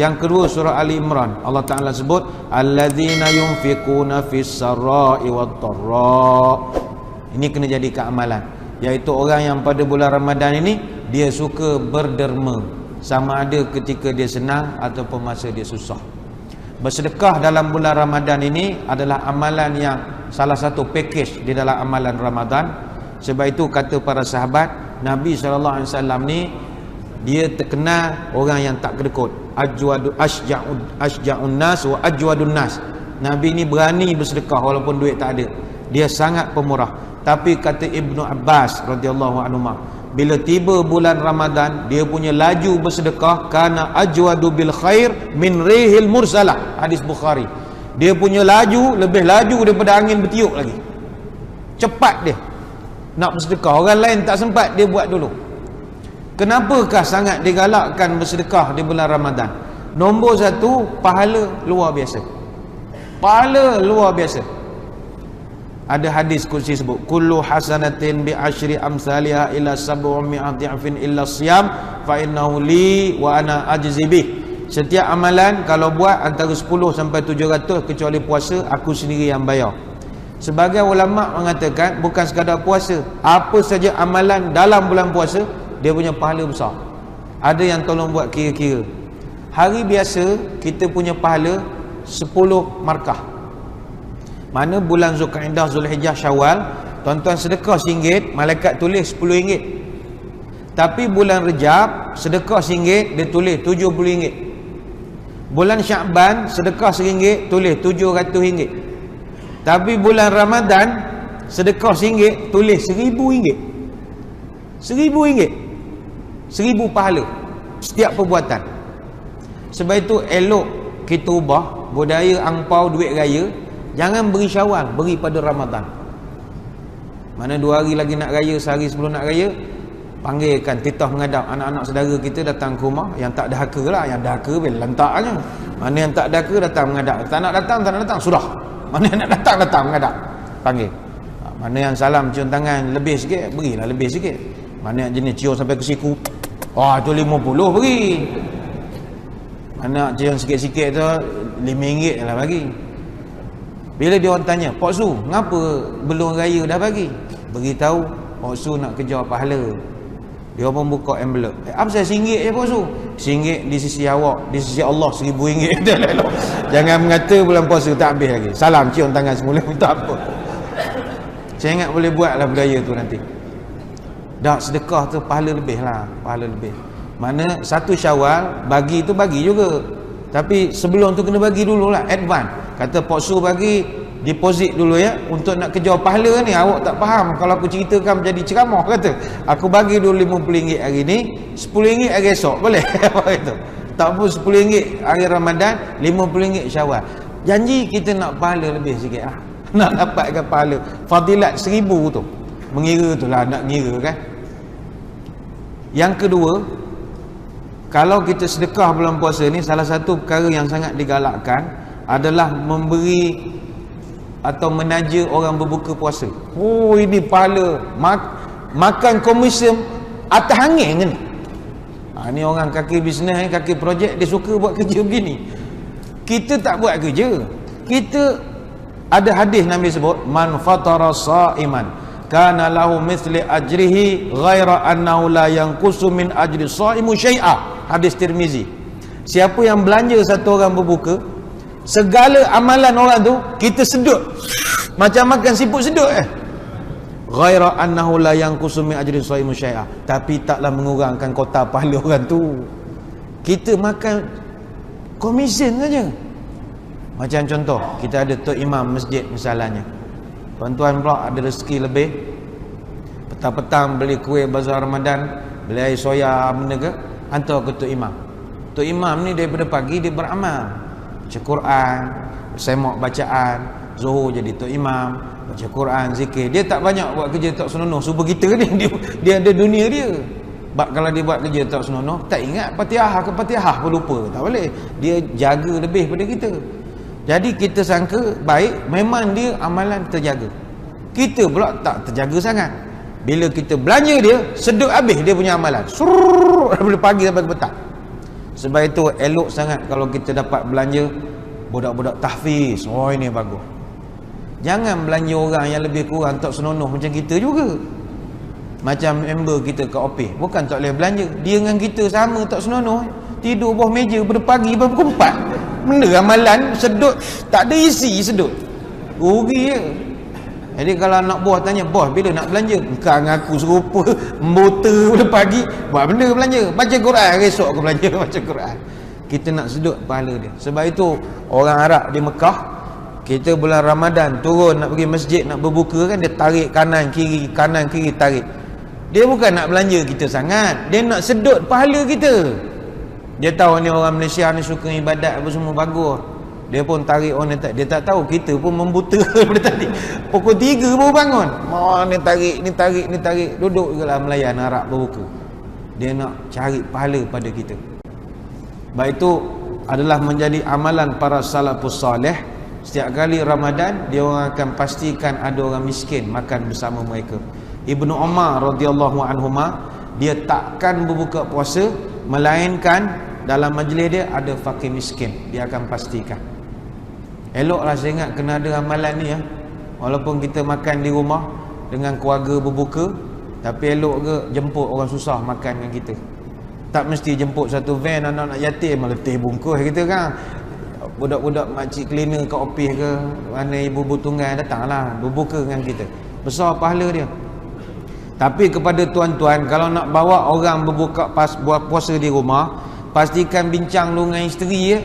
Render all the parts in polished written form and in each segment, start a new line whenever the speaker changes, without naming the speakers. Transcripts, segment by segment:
Yang kedua surah Ali Imran, Allah Ta'ala sebut alladzina yunfiquna fis sarai wat dharra. Ini kena jadi keamalan, iaitu orang yang pada bulan Ramadan ini dia suka berderma, sama ada ketika dia senang ataupun masa dia susah. Bersedekah dalam bulan Ramadan ini adalah amalan yang salah satu package di dalam amalan Ramadan. Sebab itu kata para sahabat, Nabi SAW ni dia terkenal orang yang tak kedekut, asja'un nas wa ajwadun nas. Nabi ni berani bersedekah walaupun duit tak ada, dia sangat pemurah. Tapi kata Ibnu Abbas radhiyallahu anhu, bila tiba bulan Ramadan dia punya laju bersedekah kana ajwadu bil khair min rihil mursalah, hadis Bukhari. Dia punya laju lebih laju daripada angin bertiup lagi, cepat dia nak bersedekah. Orang lain tak sempat, dia buat dulu. Kenapakah sangat digalakkan bersedekah di bulan Ramadan? Nombor satu, pahala luar biasa. Pahala luar biasa. Ada hadis kursi sebut kullu hasanatin bi asyri amsalha ila 700 dha'fin illa siyam fa innahu li wa ana ajzi bih. Setiap amalan kalau buat antara 10 sampai 700 kecuali puasa, aku sendiri yang bayar. Sebagai ulama mengatakan bukan sekadar puasa, apa saja amalan dalam bulan puasa dia punya pahala besar. Ada yang tolong buat kira-kira. Hari biasa kita punya pahala 10 markah. Mana bulan Zulkaidah, Zulhijjah, Syawal, tuan-tuan sedekah RM1, malaikat tulis RM10. Tapi bulan Rejab sedekah RM1, dia tulis RM70. Bulan Syakban sedekah RM1, tulis RM700. Tapi bulan Ramadan sedekah RM1, tulis RM1000. RM1000. 1000 pahala setiap perbuatan. Sebab itu elok kita ubah budaya angpau duit raya. Jangan beri Syawal, beri pada Ramadan. Mana 2 hari lagi nak raya, sehari sebelum nak raya, panggilkan titah mengadap anak-anak saudara kita datang ke rumah. Yang tak dahaka lah, yang dahaka bila lantaknya. Mana yang tak dahaka datang mengadap. Tak nak datang sudah. Mana yang nak datang mengadap, panggil. Mana yang salam cium tangan lebih sikit, berilah lebih sikit. Mana yang jenis cium sampai ke siku, tu 50 beri. Mana cium sikit-sikit tu RM5 lah bagi. Bila dia orang tanya, Pak Su, ngapa belum raya dah bagi? Beritahu, Pak Su nak kejar pahala. Dia pun buka envelope. Apa saya RM1 je Pak Su? RM1 di sisi awak, di sisi Allah RM1000. Jangan mengata bulan puasa tak habis lagi. Salam cium tangan semula pun tak apa. Saya ingat boleh buatlah budaya tu nanti. Dah sedekah tu pahala lebih lah, pahala lebih. Mana 1 Syawal bagi tu bagi juga, tapi sebelum tu kena bagi dululah, advance. Kata Pak Su bagi deposit dulu ya, untuk nak kejar pahala ni. Awak tak faham kalau aku ceritakan menjadi ceramah. Kata aku bagi dulu RM50 hari ni, RM10 hari esok, boleh? Itu tak pun RM10 hari Ramadan, RM50 Syawal. Janji kita nak pahala lebih sikit lah. Nak dapatkan pahala fadilat 1000 tu. Mengira tu lah, nak ngira kan. Yang kedua, kalau kita sedekah bulan puasa ni, salah satu perkara yang sangat digalakkan adalah memberi atau menaja orang berbuka puasa. Ini pahala makan komisen atas angin ni. Ni orang kaki bisnes, kaki projek, dia suka buat kerja begini. Kita tak buat kerja. Kita ada hadis Nabi sebut, man fatara sa'iman kana lahu mithli ajrihi ghaira annahu la yanqusu min ajri sha'imu syai'a. Hadis Tirmizi. Siapa yang belanja satu orang berbuka, segala amalan orang tu kita sedut macam makan siput sedut ghaira annahu la yanqusu min ajri sha'imu syai'a, tapi taklah mengurangkan kota pahala orang tu. Kita makan komisen saja. Macam contoh, kita ada tok imam masjid misalnya. Tuan-tuan pula ada rezeki lebih, petang-petang beli kuih bazar Ramadan, beli air soya benda ke, hantar ke tok imam. Tok imam ni daripada pagi dia beramal, baca Quran, semak bacaan, zuhur jadi tok imam, baca Quran, zikir. Dia tak banyak buat kerja tak senonoh. Suruh kita ni dia ada dunia dia. Kalau dia buat kerja tak senonoh, tak ingat Fatihah ke Fatihah pun lupa, tak boleh. Dia jaga lebih pada kita. Jadi kita sangka baik, memang dia amalan terjaga. Kita pula tak terjaga sangat. Bila kita belanja dia, sedut habis dia punya amalan. Surrrr, daripada pagi sampai ke petang. Sebab itu elok sangat kalau kita dapat belanja budak-budak tahfiz. Oh, ini bagus. Jangan belanja orang yang lebih kurang tak senonoh macam kita juga. Macam member kita kat office, bukan tak boleh belanja, dia dengan kita sama tak senonoh, tidur bawah meja pada pagi pukul 4. Benda amalan sedut tak ada isi, sedut rugi je. Jadi kalau anak buah tanya, bos bila nak belanja? Engkau ngaku serupa motor pada pagi buat benda belanja, baca Quran, esok aku belanja baca Quran. Kita nak sedut pahala dia. Sebab itu orang Arab di Mekah, kita bulan Ramadan turun nak pergi masjid nak berbuka kan, dia tarik kanan kiri tarik. Dia bukan nak belanja kita sangat, dia nak sedut pahala kita. Dia tahu ni orang Malaysia ni suka ibadat apa semua bagus, dia pun tarik orang ni. Dia tak tahu kita pun membuta daripada tadi. Pukul 3 baru bangun. Ni tarik, duduk je lah melayan Arab berbuka. Dia nak cari pahala pada kita. Baik, itu adalah menjadi amalan para salafus salih. Setiap kali Ramadan, dia orang akan pastikan ada orang miskin makan bersama mereka. Ibnu Umar radhiyallahu anhuma, dia takkan berbuka puasa melainkan dalam majlis dia ada fakir miskin, dia akan pastikan. Eloklah saya ingat kena ada amalan ni ya. Walaupun kita makan di rumah dengan keluarga berbuka, tapi elok ke jemput orang susah makan dengan kita. Tak mesti jemput satu van anak-anak yatim letih bungkus kita kan. Budak-budak makcik cleaner kat office ke, mana ibu-ibu tunggal datanglah berbuka dengan kita. Besar pahala dia. Tapi kepada tuan-tuan, kalau nak bawa orang berbuka buat puasa di rumah, pastikan bincang dulu dengan isteri ya.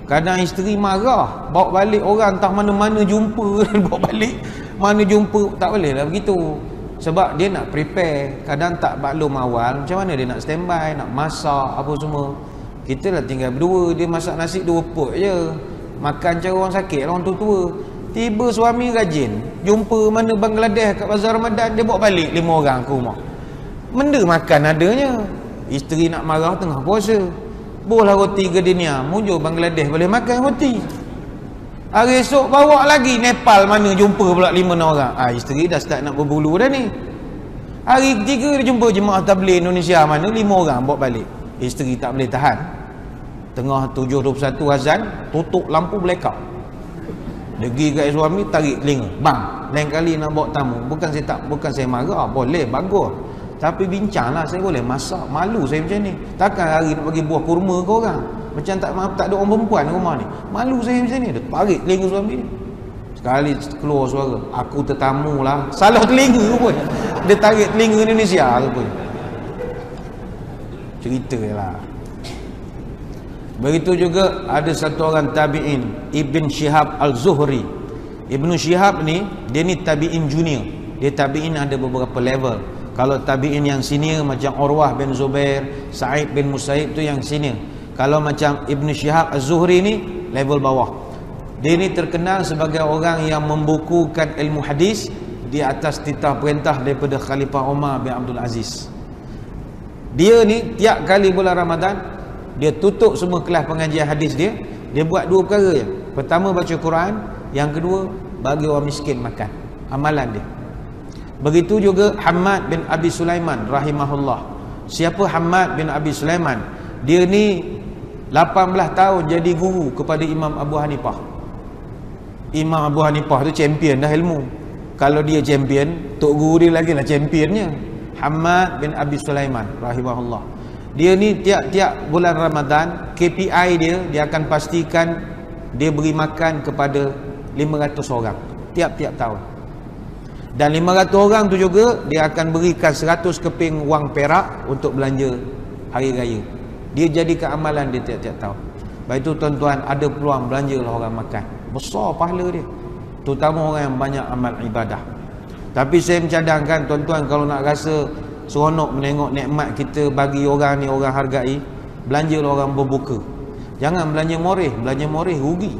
Kadang isteri marah, bawa balik orang entah mana-mana jumpa dan bawa balik mana jumpa, tak boleh lah begitu. Sebab dia nak prepare, kadang tak maklum awal macam mana dia nak standby, nak masak apa semua. Kita lah tinggal berdua, dia masak nasi 2 pot je, makan cara orang sakit, orang tua-tua. Tiba suami rajin, jumpa mana Bangladesh kat bazar Ramadan, dia bawa balik 5 orang ke rumah. Benda makan adanya. Isteri nak marah tengah puasa, bolah roti gardenia, muncul Bangladesh boleh makan roti. Hari esok bawa lagi Nepal, mana jumpa pula 5 orang. Isteri dah start nak berbulu dah ni. Hari ketiga dia jumpa jemaah tabligh Indonesia, mana 5 orang bawa balik. Isteri tak boleh tahan. Tengah 7:21 azan, tutup lampu blackout. Dia pergi kat suami, tarik telinga, bang, lain kali nak bawa tamu, bukan saya marah, boleh, bagus, tapi bincanglah, saya boleh masak, malu saya macam ni. Takkan hari nak bagi buah kurma ke orang, macam tak ada orang perempuan di rumah ni, malu saya macam ni. Dia tarik telinga suami ni. Sekali keluar suara, aku tetamu lah, salah telinga pun. Dia tarik telinga Indonesia ke pun. Cerita lah. Begitu juga ada satu orang tabi'in, Ibn Shihab Al-Zuhri. Ibn Shihab ni, dia ni tabi'in junior. Dia tabi'in ada beberapa level. Kalau tabi'in yang senior macam Urwah bin Zubair, Sa'id bin Musayyib tu yang senior. Kalau macam Ibn Shihab Az-Zuhri ni level bawah. Dia ni terkenal sebagai orang yang membukukan ilmu hadis di atas titah perintah daripada Khalifah Umar bin Abdul Aziz. Dia ni tiap kali bulan Ramadan, dia tutup semua kelas pengajian hadis dia buat 2 perkara je. Pertama baca Quran, yang kedua bagi orang miskin makan. Amalan dia. Begitu juga Hammad bin Abi Sulaiman rahimahullah. Siapa Hammad bin Abi Sulaiman? Dia ni 18 tahun jadi guru kepada Imam Abu Hanifah. Imam Abu Hanifah tu champion dah ilmu. Kalau dia champion, tok guru dia lagi lah championnya. Hammad bin Abi Sulaiman rahimahullah. Dia ni tiap-tiap bulan Ramadan, KPI dia akan pastikan dia beri makan kepada 500 orang tiap-tiap tahun. Dan 500 orang tu juga dia akan berikan 100 keping wang perak untuk belanja hari raya. Dia jadikan amalan dia tiap-tiap tahun. Baik itu tuan-tuan, ada peluang belanjalah orang makan. Besar pahala dia. Terutama orang yang banyak amal ibadah. Tapi saya mencadangkan tuan-tuan, kalau nak rasa seronok menengok nikmat kita bagi orang ni, orang hargai, belanjalah orang berbuka. Jangan belanja moreh rugi.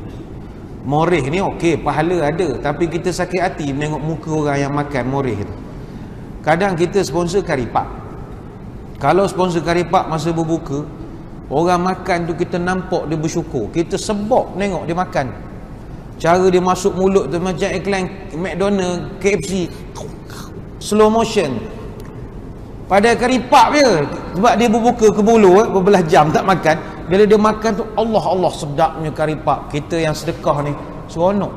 Moreh ni okey, pahala ada, tapi kita sakit hati menengok muka orang yang makan moreh tu. Kadang kita sponsor karipak. Kalau sponsor karipak masa berbuka, orang makan tu kita nampak dia bersyukur, kita sebab tengok dia makan. Cara dia masuk mulut tu macam iklan McDonald, KFC, slow motion. Pada karipak dia, sebab dia berbuka ke bulu, berbelah jam tak makan, Bila dia makan tu, Allah Allah sedapnya karipak. Kita yang sedekah ni seronok.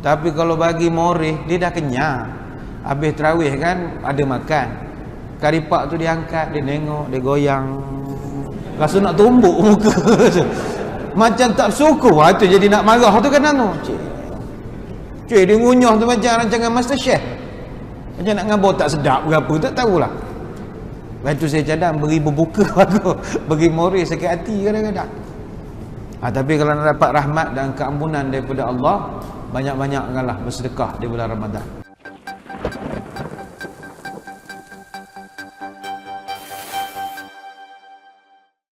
Tapi kalau bagi moreh, dia dah kenyang. Habis tarawih kan ada makan. Karipak tu dia angkat, dia tengok, dia goyang. Rasa nak tumbuk muka. Macam tak bersyukur. Wah tu jadi nak marah tu kan anu. Cuy dia ngunyah tu macam rancangan MasterChef. Macam nak ngabur tak sedap berapa tak tahulah. Lepas tu saya cadang beri berbuka bagus. Beri moreh sakit hati kadang-kadang. Tapi kalau nak dapat rahmat dan keampunan daripada Allah, banyak-banyakkanlah bersedekah di bulan Ramadan.